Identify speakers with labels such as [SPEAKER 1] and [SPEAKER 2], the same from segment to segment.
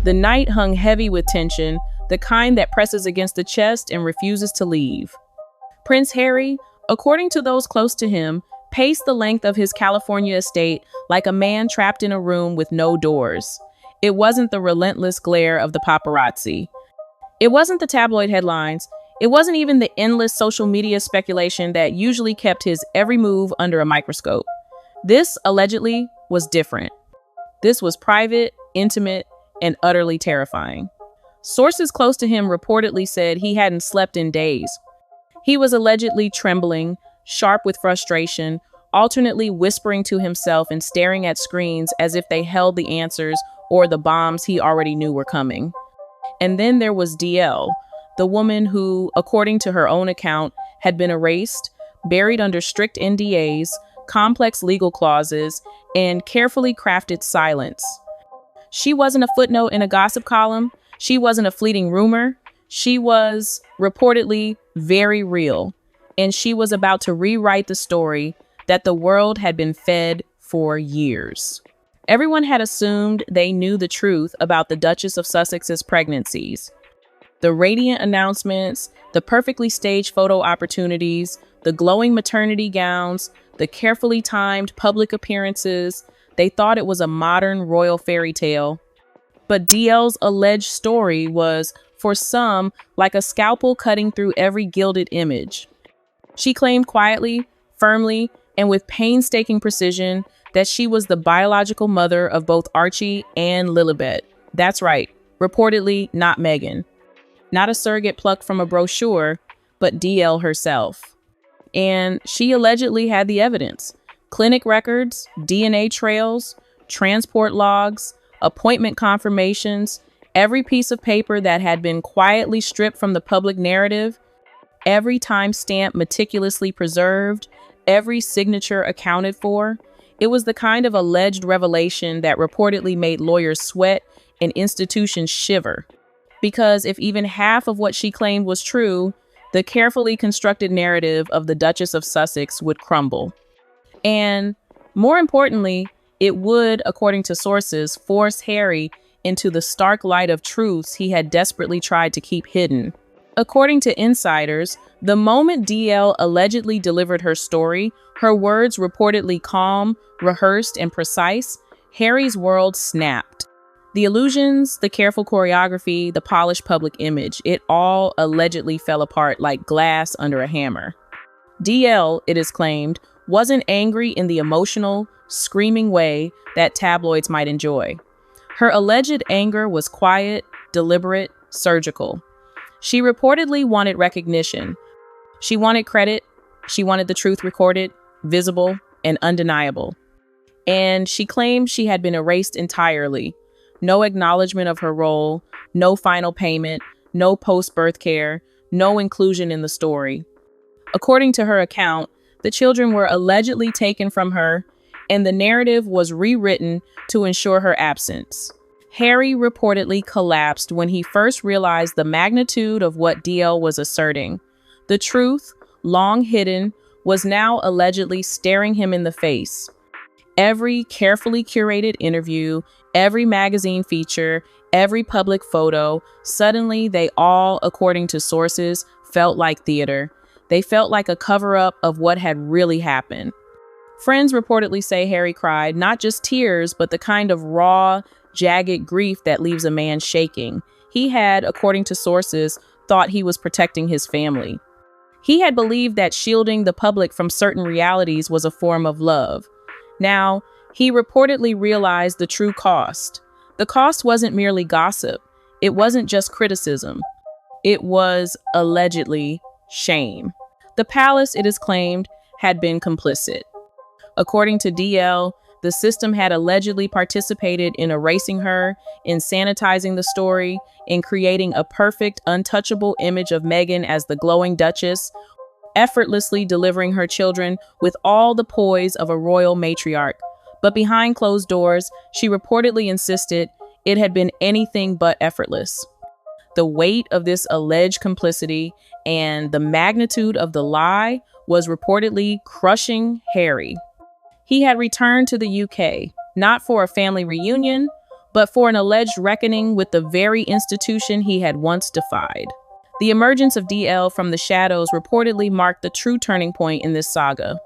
[SPEAKER 1] The night hung heavy with tension, the kind that presses against the chest and refuses to leave. Prince Harry, according to those close to him, paced the length of his California estate like a man trapped in a room with no doors. It wasn't the relentless glare of the paparazzi. It wasn't the tabloid headlines. It wasn't even the endless social media speculation that usually kept his every move under a microscope. This, allegedly, was different. This was private, intimate, and utterly terrifying. Sources close to him reportedly said he hadn't slept in days. He was allegedly trembling, sharp with frustration, alternately whispering to himself and staring at screens as if they held the answers or the bombs he already knew were coming. And then there was DL, the woman who, according to her own account, had been erased, buried under strict NDAs, complex legal clauses, and carefully crafted silence. She wasn't a footnote in a gossip column. She wasn't a fleeting rumor. She was reportedly very real, and she was about to rewrite the story that the world had been fed for years. Everyone had assumed they knew the truth about the Duchess of Sussex's pregnancies. The radiant announcements, the perfectly staged photo opportunities, the glowing maternity gowns, the carefully timed public appearances. They thought it was a modern royal fairy tale. But DL's alleged story was, for some, like a scalpel cutting through every gilded image. She claimed quietly, firmly, and with painstaking precision that she was the biological mother of both Archie and Lilibet. That's right, reportedly not Meghan. Not a surrogate plucked from a brochure, but DL herself. And she allegedly had the evidence. Clinic records, DNA trails, transport logs, appointment confirmations, every piece of paper that had been quietly stripped from the public narrative, every timestamp meticulously preserved, every signature accounted for. It was the kind of alleged revelation that reportedly made lawyers sweat and institutions shiver. Because if even half of what she claimed was true, the carefully constructed narrative of the Duchess of Sussex would crumble. And more importantly, it would, according to sources, force Harry into the stark light of truths he had desperately tried to keep hidden. According to insiders, the moment DL allegedly delivered her story, her words reportedly calm, rehearsed, and precise, Harry's world snapped. The illusions, the careful choreography, the polished public image, it all allegedly fell apart like glass under a hammer. DL, it is claimed, wasn't angry in the emotional, screaming way that tabloids might enjoy. Her alleged anger was quiet, deliberate, surgical. She reportedly wanted recognition. She wanted credit. She wanted the truth recorded, visible, and undeniable. And she claimed she had been erased entirely. No acknowledgement of her role, no final payment, no post-birth care, no inclusion in the story. According to her account, the children were allegedly taken from her, and the narrative was rewritten to ensure her absence. Harry reportedly collapsed when he first realized the magnitude of what DL was asserting. The truth, long hidden, was now allegedly staring him in the face. Every carefully curated interview, every magazine feature, every public photo, suddenly they all, according to sources, felt like theater. They felt like a cover-up of what had really happened. Friends reportedly say Harry cried, not just tears, but the kind of raw, jagged grief that leaves a man shaking. He had, according to sources, thought he was protecting his family. He had believed that shielding the public from certain realities was a form of love. Now, he reportedly realized the true cost. The cost wasn't merely gossip. It wasn't just criticism. It was, allegedly, shame. The palace, it is claimed, had been complicit. According to DL, the system had allegedly participated in erasing her, in sanitizing the story, in creating a perfect, untouchable image of Meghan as the glowing Duchess, effortlessly delivering her children with all the poise of a royal matriarch. But behind closed doors, she reportedly insisted it had been anything but effortless. The weight of this alleged complicity and the magnitude of the lie was reportedly crushing Harry. He had returned to the UK, not for a family reunion, but for an alleged reckoning with the very institution he had once defied. The emergence of DL from the shadows reportedly marked the true turning point in this saga.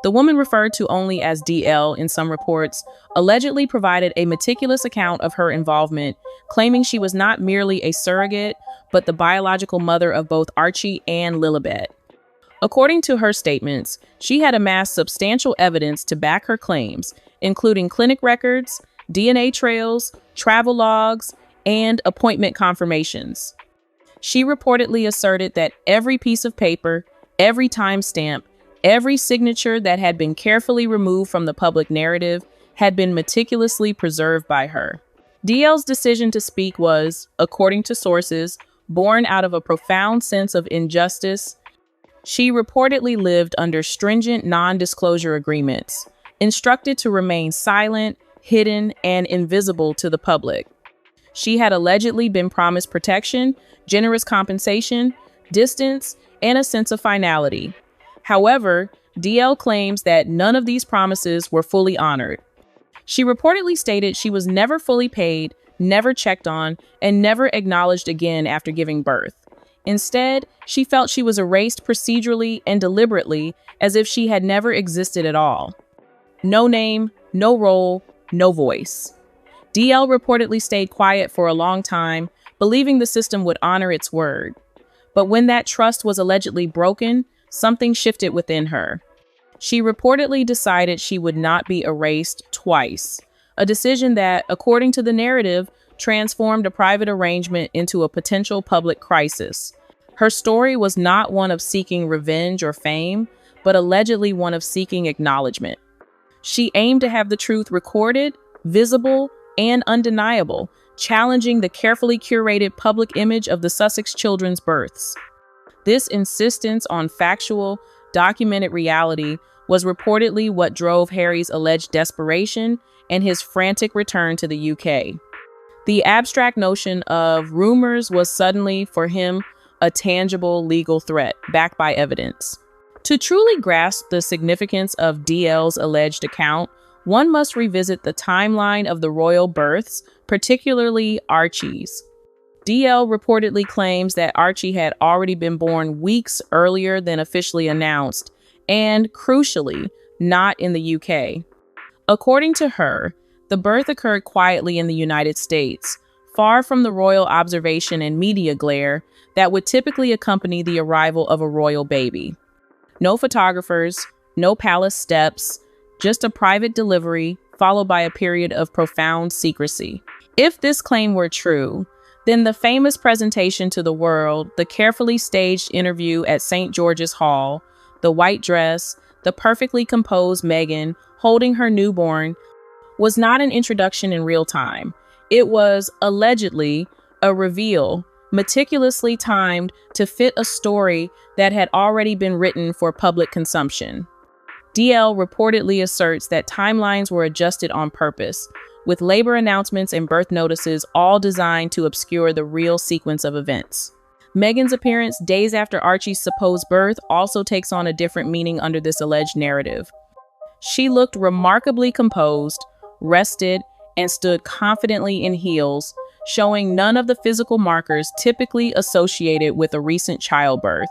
[SPEAKER 1] The woman referred to only as DL in some reports allegedly provided a meticulous account of her involvement, claiming she was not merely a surrogate, but the biological mother of both Archie and Lilibet. According to her statements, she had amassed substantial evidence to back her claims, including clinic records, DNA trails, travel logs, and appointment confirmations. She reportedly asserted that every piece of paper, every timestamp, every signature that had been carefully removed from the public narrative had been meticulously preserved by her. DL's decision to speak was, according to sources, born out of a profound sense of injustice. She reportedly lived under stringent non-disclosure agreements, instructed to remain silent, hidden, and invisible to the public. She had allegedly been promised protection, generous compensation, distance, and a sense of finality. However, DL claims that none of these promises were fully honored. She reportedly stated she was never fully paid, never checked on, and never acknowledged again after giving birth. Instead, she felt she was erased procedurally and deliberately, as if she had never existed at all. No name, no role, no voice. DL reportedly stayed quiet for a long time, believing the system would honor its word. But when that trust was allegedly broken, something shifted within her. She reportedly decided she would not be erased twice, a decision that, according to the narrative, transformed a private arrangement into a potential public crisis. Her story was not one of seeking revenge or fame, but allegedly one of seeking acknowledgement. She aimed to have the truth recorded, visible, and undeniable, challenging the carefully curated public image of the Sussex children's births. This insistence on factual, documented reality was reportedly what drove Harry's alleged desperation and his frantic return to the UK. The abstract notion of rumors was suddenly, for him, a tangible legal threat backed by evidence. To truly grasp the significance of DL's alleged account, one must revisit the timeline of the royal births, particularly Archie's. DL reportedly claims that Archie had already been born weeks earlier than officially announced, and, crucially, not in the UK. According to her, the birth occurred quietly in the United States, far from the royal observation and media glare that would typically accompany the arrival of a royal baby. No photographers, no palace steps, just a private delivery followed by a period of profound secrecy. If this claim were true, then the famous presentation to the world, the carefully staged interview at St. George's Hall, the white dress, the perfectly composed Meghan holding her newborn, was not an introduction in real time. It was, allegedly, a reveal, meticulously timed to fit a story that had already been written for public consumption. DL reportedly asserts that timelines were adjusted on purpose, with labor announcements and birth notices all designed to obscure the real sequence of events. Meghan's appearance days after Archie's supposed birth also takes on a different meaning under this alleged narrative. She looked remarkably composed, rested, and stood confidently in heels, showing none of the physical markers typically associated with a recent childbirth.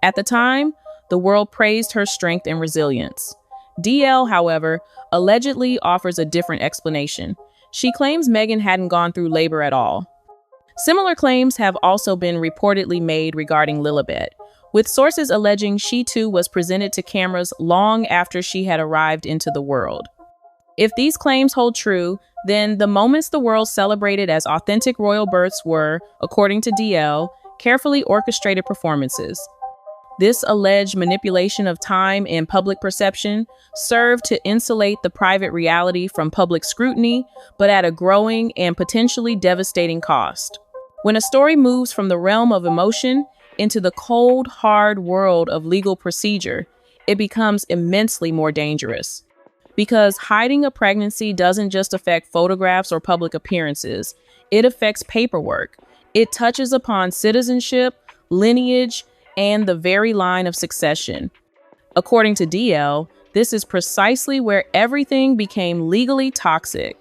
[SPEAKER 1] At the time, the world praised her strength and resilience. DL, however, allegedly offers a different explanation. She claims Meghan hadn't gone through labor at all. Similar claims have also been reportedly made regarding Lilibet, with sources alleging she too was presented to cameras long after she had arrived into the world. If these claims hold true, then the moments the world celebrated as authentic royal births were, according to DL, carefully orchestrated performances. This alleged manipulation of time and public perception served to insulate the private reality from public scrutiny, but at a growing and potentially devastating cost. When a story moves from the realm of emotion into the cold, hard world of legal procedure, it becomes immensely more dangerous. Because hiding a pregnancy doesn't just affect photographs or public appearances, it affects paperwork. It touches upon citizenship, lineage, and the very line of succession. According to DL, this is precisely where everything became legally toxic.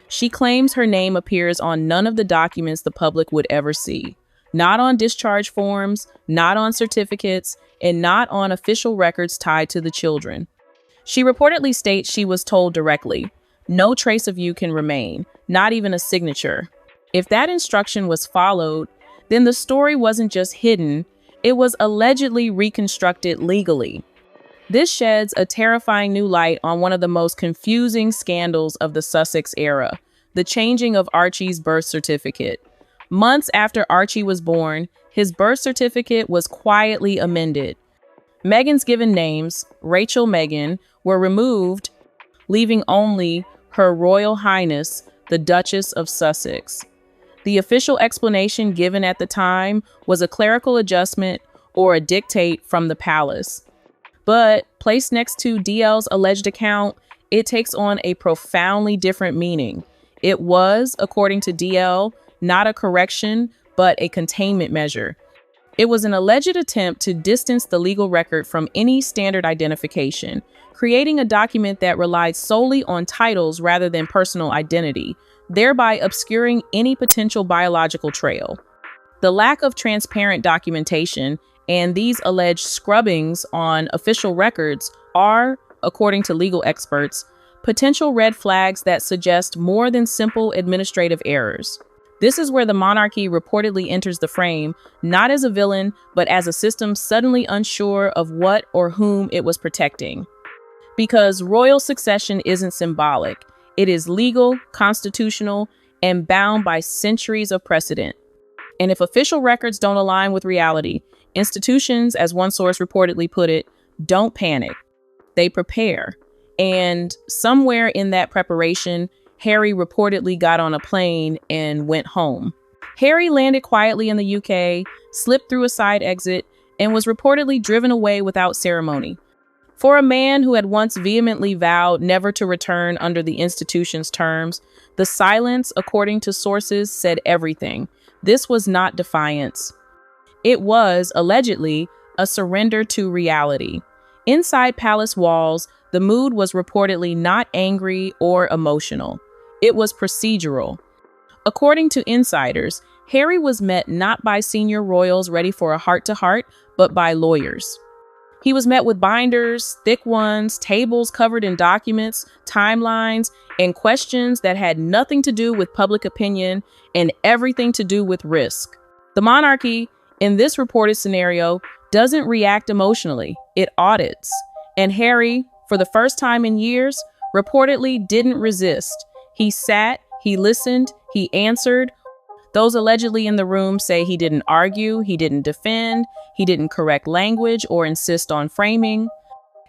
[SPEAKER 1] She claims her name appears on none of the documents the public would ever see. Not on discharge forms, not on certificates, and not on official records tied to the children. She reportedly states she was told directly, "No trace of you can remain, not even a signature." If that instruction was followed, then the story wasn't just hidden, it was allegedly reconstructed legally. This sheds a terrifying new light on one of the most confusing scandals of the Sussex era, the changing of Archie's birth certificate. Months after Archie was born, his birth certificate was quietly amended. Meghan's given names, Rachel Meghan, were removed, leaving only Her Royal Highness, the Duchess of Sussex. The official explanation given at the time was a clerical adjustment or a dictate from the palace. But placed next to DL's alleged account, it takes on a profoundly different meaning. It was, according to DL, not a correction, but a containment measure. It was an alleged attempt to distance the legal record from any standard identification, creating a document that relied solely on titles rather than personal identity, thereby obscuring any potential biological trail. The lack of transparent documentation and these alleged scrubbings on official records are, according to legal experts, potential red flags that suggest more than simple administrative errors. This is where the monarchy reportedly enters the frame, not as a villain, but as a system suddenly unsure of what or whom it was protecting. Because royal succession isn't symbolic, it is legal, constitutional, and bound by centuries of precedent. And if official records don't align with reality, institutions, as one source reportedly put it, don't panic. They prepare. And somewhere in that preparation, Harry reportedly got on a plane and went home. Harry landed quietly in the UK, slipped through a side exit, and was reportedly driven away without ceremony. For a man who had once vehemently vowed never to return under the institution's terms, the silence, according to sources, said everything. This was not defiance. It was, allegedly, a surrender to reality. Inside palace walls, the mood was reportedly not angry or emotional. It was procedural. According to insiders, Harry was met not by senior royals ready for a heart-to-heart, but by lawyers. He was met with binders, thick ones, tables covered in documents, timelines, and questions that had nothing to do with public opinion and everything to do with risk. The monarchy, in this reported scenario, doesn't react emotionally. It audits. And Harry, for the first time in years, reportedly didn't resist. He sat, he listened, he answered. Those allegedly in the room say he didn't argue, he didn't defend, he didn't correct language or insist on framing.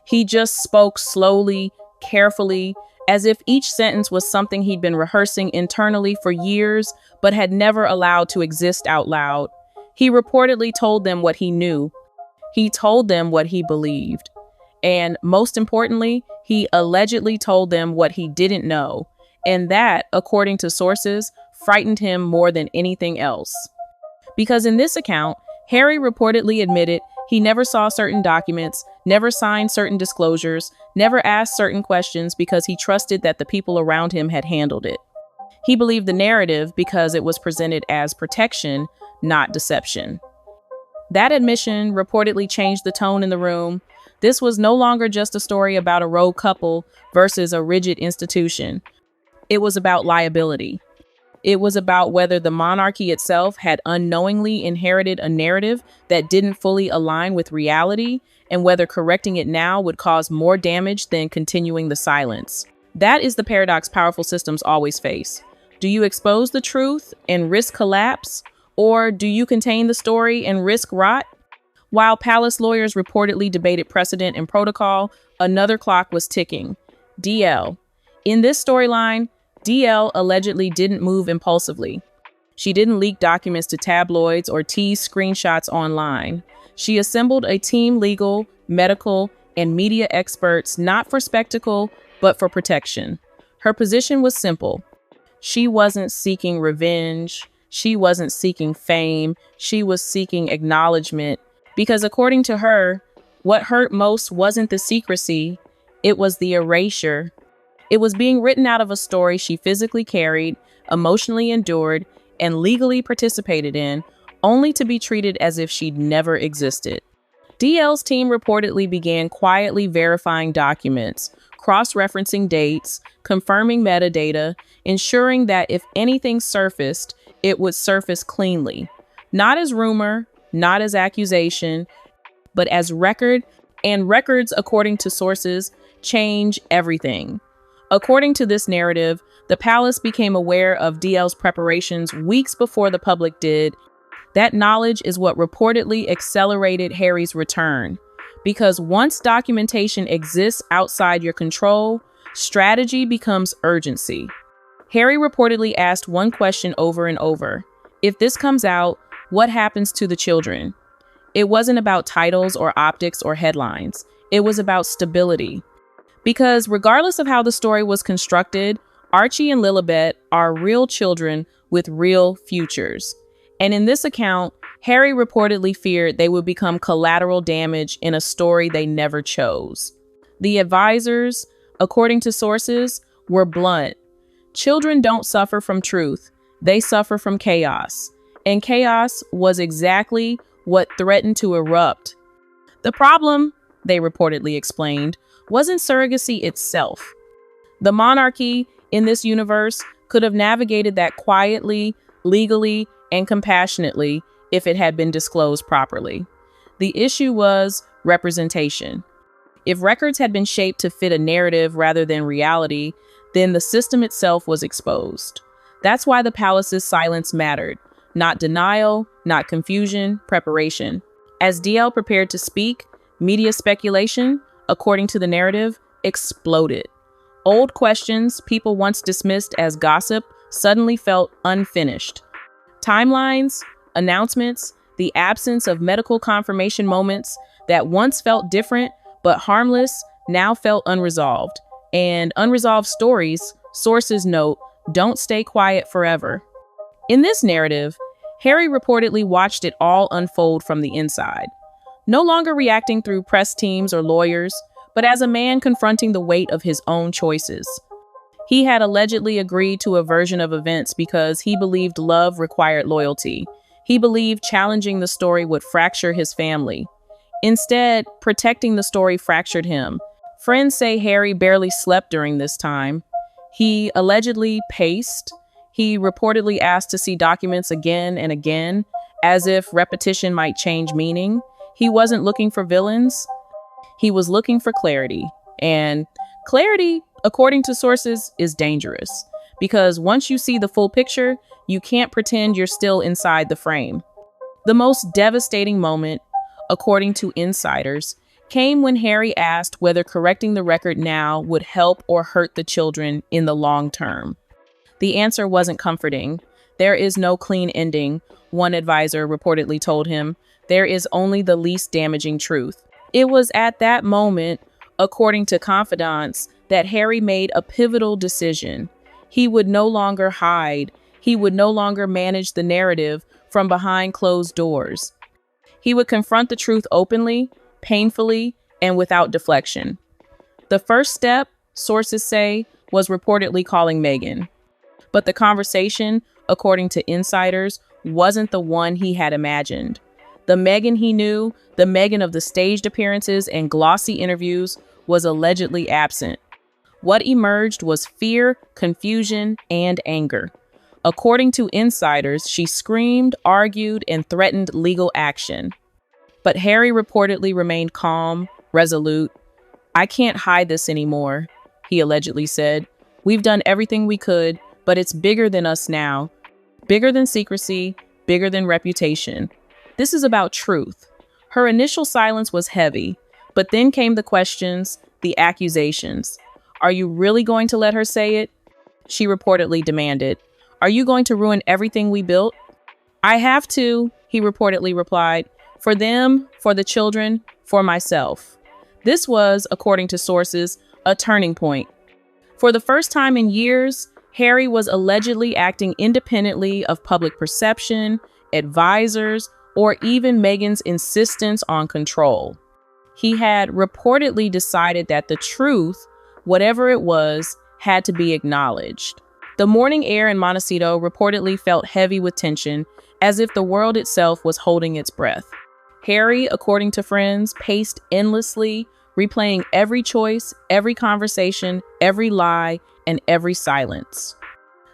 [SPEAKER 1] He just spoke slowly, carefully, as if each sentence was something he'd been rehearsing internally for years, but had never allowed to exist out loud. He reportedly told them what he knew. He told them what he believed. And most importantly, he allegedly told them what he didn't know. And that, according to sources, frightened him more than anything else. Because in this account, Harry reportedly admitted he never saw certain documents, never signed certain disclosures, never asked certain questions because he trusted that the people around him had handled it. He believed the narrative because it was presented as protection, not deception. That admission reportedly changed the tone in the room. This was no longer just a story about a rogue couple versus a rigid institution. It was about liability. It was about whether the monarchy itself had unknowingly inherited a narrative that didn't fully align with reality, and whether correcting it now would cause more damage than continuing the silence. That is the paradox powerful systems always face. Do you expose the truth and risk collapse, or do you contain the story and risk rot? While palace lawyers reportedly debated precedent and protocol, another clock was ticking. DL. In this storyline, DL allegedly didn't move impulsively. She didn't leak documents to tabloids or tease screenshots online. She assembled a team legal, medical, and media experts not for spectacle, but for protection. Her position was simple. She wasn't seeking revenge. She wasn't seeking fame. She was seeking acknowledgement. Because according to her, what hurt most wasn't the secrecy, it was the erasure. It was being written out of a story she physically carried, emotionally endured, and legally participated in, only to be treated as if she'd never existed. DL's team reportedly began quietly verifying documents, cross-referencing dates, confirming metadata, ensuring that if anything surfaced, it would surface cleanly. Not as rumor, not as accusation, but as record, and records, according to sources, change everything. According to this narrative, the palace became aware of DL's preparations weeks before the public did. That knowledge is what reportedly accelerated Harry's return. Because once documentation exists outside your control, strategy becomes urgency. Harry reportedly asked one question over and over. If this comes out, what happens to the children? It wasn't about titles or optics or headlines. It was about stability. Because regardless of how the story was constructed, Archie and Lilibet are real children with real futures. And in this account, Harry reportedly feared they would become collateral damage in a story they never chose. The advisors, according to sources, were blunt. Children don't suffer from truth. They suffer from chaos. And chaos was exactly what threatened to erupt. The problem, they reportedly explained, wasn't surrogacy itself. The monarchy in this universe could have navigated that quietly, legally, and compassionately if it had been disclosed properly. The issue was representation. If records had been shaped to fit a narrative rather than reality, then the system itself was exposed. That's why the palace's silence mattered. Not denial, not confusion, preparation. As DL prepared to speak, media speculation, according to the narrative, exploded. Old questions people once dismissed as gossip suddenly felt unfinished. Timelines, announcements, the absence of medical confirmation moments that once felt different but harmless now felt unresolved. And unresolved stories, sources note, don't stay quiet forever. In this narrative, Harry reportedly watched it all unfold from the inside, no longer reacting through press teams or lawyers, but as a man confronting the weight of his own choices. He had allegedly agreed to a version of events because he believed love required loyalty. He believed challenging the story would fracture his family. Instead, protecting the story fractured him. Friends say Harry barely slept during this time. He allegedly paced. He reportedly asked to see documents again and again, as if repetition might change meaning. He wasn't looking for villains. He was looking for clarity. And clarity, according to sources, is dangerous. Because once you see the full picture, you can't pretend you're still inside the frame. The most devastating moment, according to insiders, came when Harry asked whether correcting the record now would help or hurt the children in the long term. The answer wasn't comforting. There is no clean ending, one advisor reportedly told him. There is only the least damaging truth. It was at that moment, according to confidants, that Harry made a pivotal decision. He would no longer hide. He would no longer manage the narrative from behind closed doors. He would confront the truth openly, painfully, and without deflection. The first step, sources say, was reportedly calling Meghan. But the conversation, according to insiders, wasn't the one he had imagined. The Meghan he knew, the Meghan of the staged appearances and glossy interviews, was allegedly absent. What emerged was fear, confusion, and anger. According to insiders, she screamed, argued, and threatened legal action. But Harry reportedly remained calm, resolute. "I can't hide this anymore," he allegedly said. "We've done everything we could, but it's bigger than us now. Bigger than secrecy, bigger than reputation. This is about truth." Her initial silence was heavy, but then came the questions, the accusations. "Are you really going to let her say it?" she reportedly demanded. "Are you going to ruin everything we built?" "I have to," he reportedly replied. "For them, for the children, for myself." This was, according to sources, a turning point. For the first time in years, Harry was allegedly acting independently of public perception, advisors, or even Meghan's insistence on control. He had reportedly decided that the truth, whatever it was, had to be acknowledged. The morning air in Montecito reportedly felt heavy with tension, as if the world itself was holding its breath. Harry, according to friends, paced endlessly, replaying every choice, every conversation, every lie, and every silence.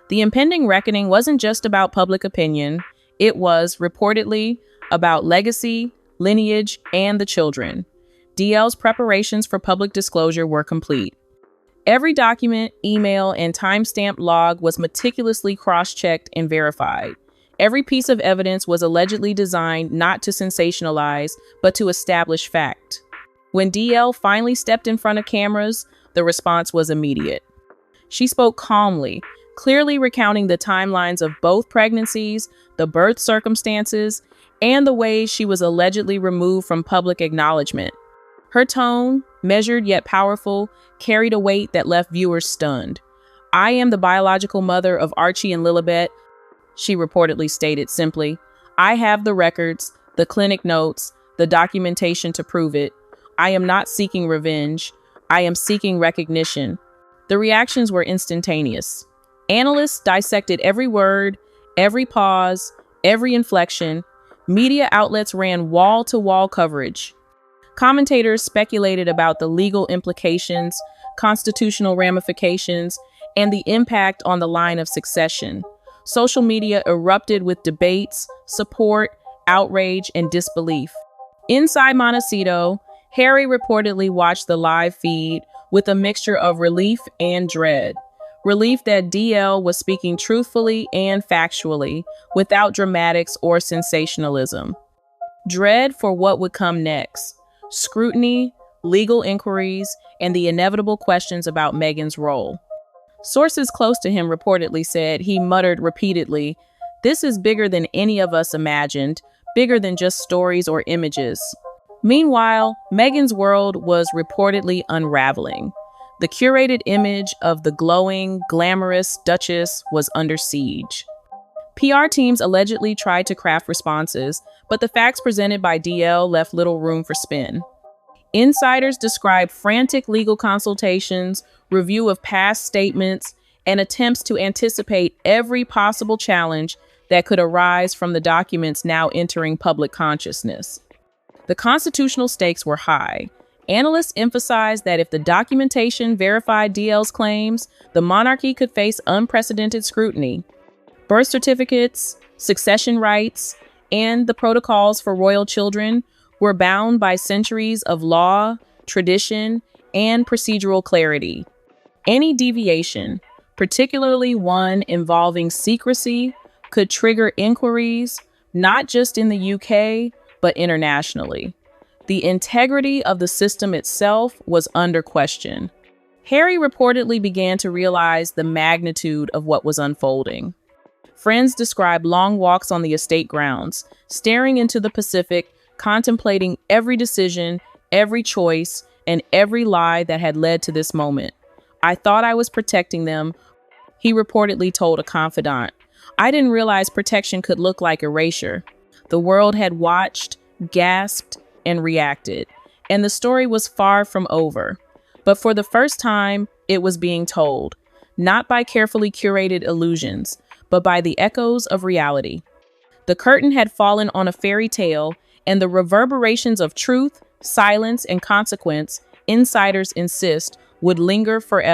[SPEAKER 1] The impending reckoning wasn't just about public opinion. It was, reportedly, about legacy, lineage, and the children. DL's preparations for public disclosure were complete. Every document, email, and timestamped log was meticulously cross-checked and verified. Every piece of evidence was allegedly designed not to sensationalize, but to establish fact. When DL finally stepped in front of cameras, the response was immediate. She spoke calmly, clearly recounting the timelines of both pregnancies, the birth circumstances, and the ways she was allegedly removed from public acknowledgement. Her tone, measured yet powerful, carried a weight that left viewers stunned. "I am the biological mother of Archie and Lilibet," she reportedly stated simply. "I have the records, the clinic notes, the documentation to prove it. I am not seeking revenge. I am seeking recognition." The reactions were instantaneous. Analysts dissected every word, every pause, every inflection. Media outlets ran wall-to-wall coverage. Commentators speculated about the legal implications, constitutional ramifications, and the impact on the line of succession. Social media erupted with debates, support, outrage, and disbelief. Inside Montecito, Harry reportedly watched the live feed with a mixture of relief and dread. Relief that DL was speaking truthfully and factually, without dramatics or sensationalism. Dread for what would come next: scrutiny, legal inquiries, and the inevitable questions about Meghan's role. Sources close to him reportedly said he muttered repeatedly, "This is bigger than any of us imagined, bigger than just stories or images." Meanwhile, Meghan's world was reportedly unraveling. The curated image of the glowing, glamorous Duchess was under siege. PR teams allegedly tried to craft responses, but the facts presented by DL left little room for spin. Insiders described frantic legal consultations, review of past statements, and attempts to anticipate every possible challenge that could arise from the documents now entering public consciousness. The constitutional stakes were high. Analysts emphasized that if the documentation verified DL's claims, the monarchy could face unprecedented scrutiny. Birth certificates, succession rights, and the protocols for royal children were bound by centuries of law, tradition, and procedural clarity. Any deviation, particularly one involving secrecy, could trigger inquiries, not just in the UK, but internationally. The integrity of the system itself was under question. Harry reportedly began to realize the magnitude of what was unfolding. Friends described long walks on the estate grounds, staring into the Pacific, contemplating every decision, every choice, and every lie that had led to this moment. "I thought I was protecting them," he reportedly told a confidant. "I didn't realize protection could look like erasure." The world had watched, gasped, and reacted, and the story was far from over. But for the first time, it was being told, not by carefully curated illusions, but by the echoes of reality. The curtain had fallen on a fairy tale, and the reverberations of truth, silence, and consequence, insiders insist, would linger forever.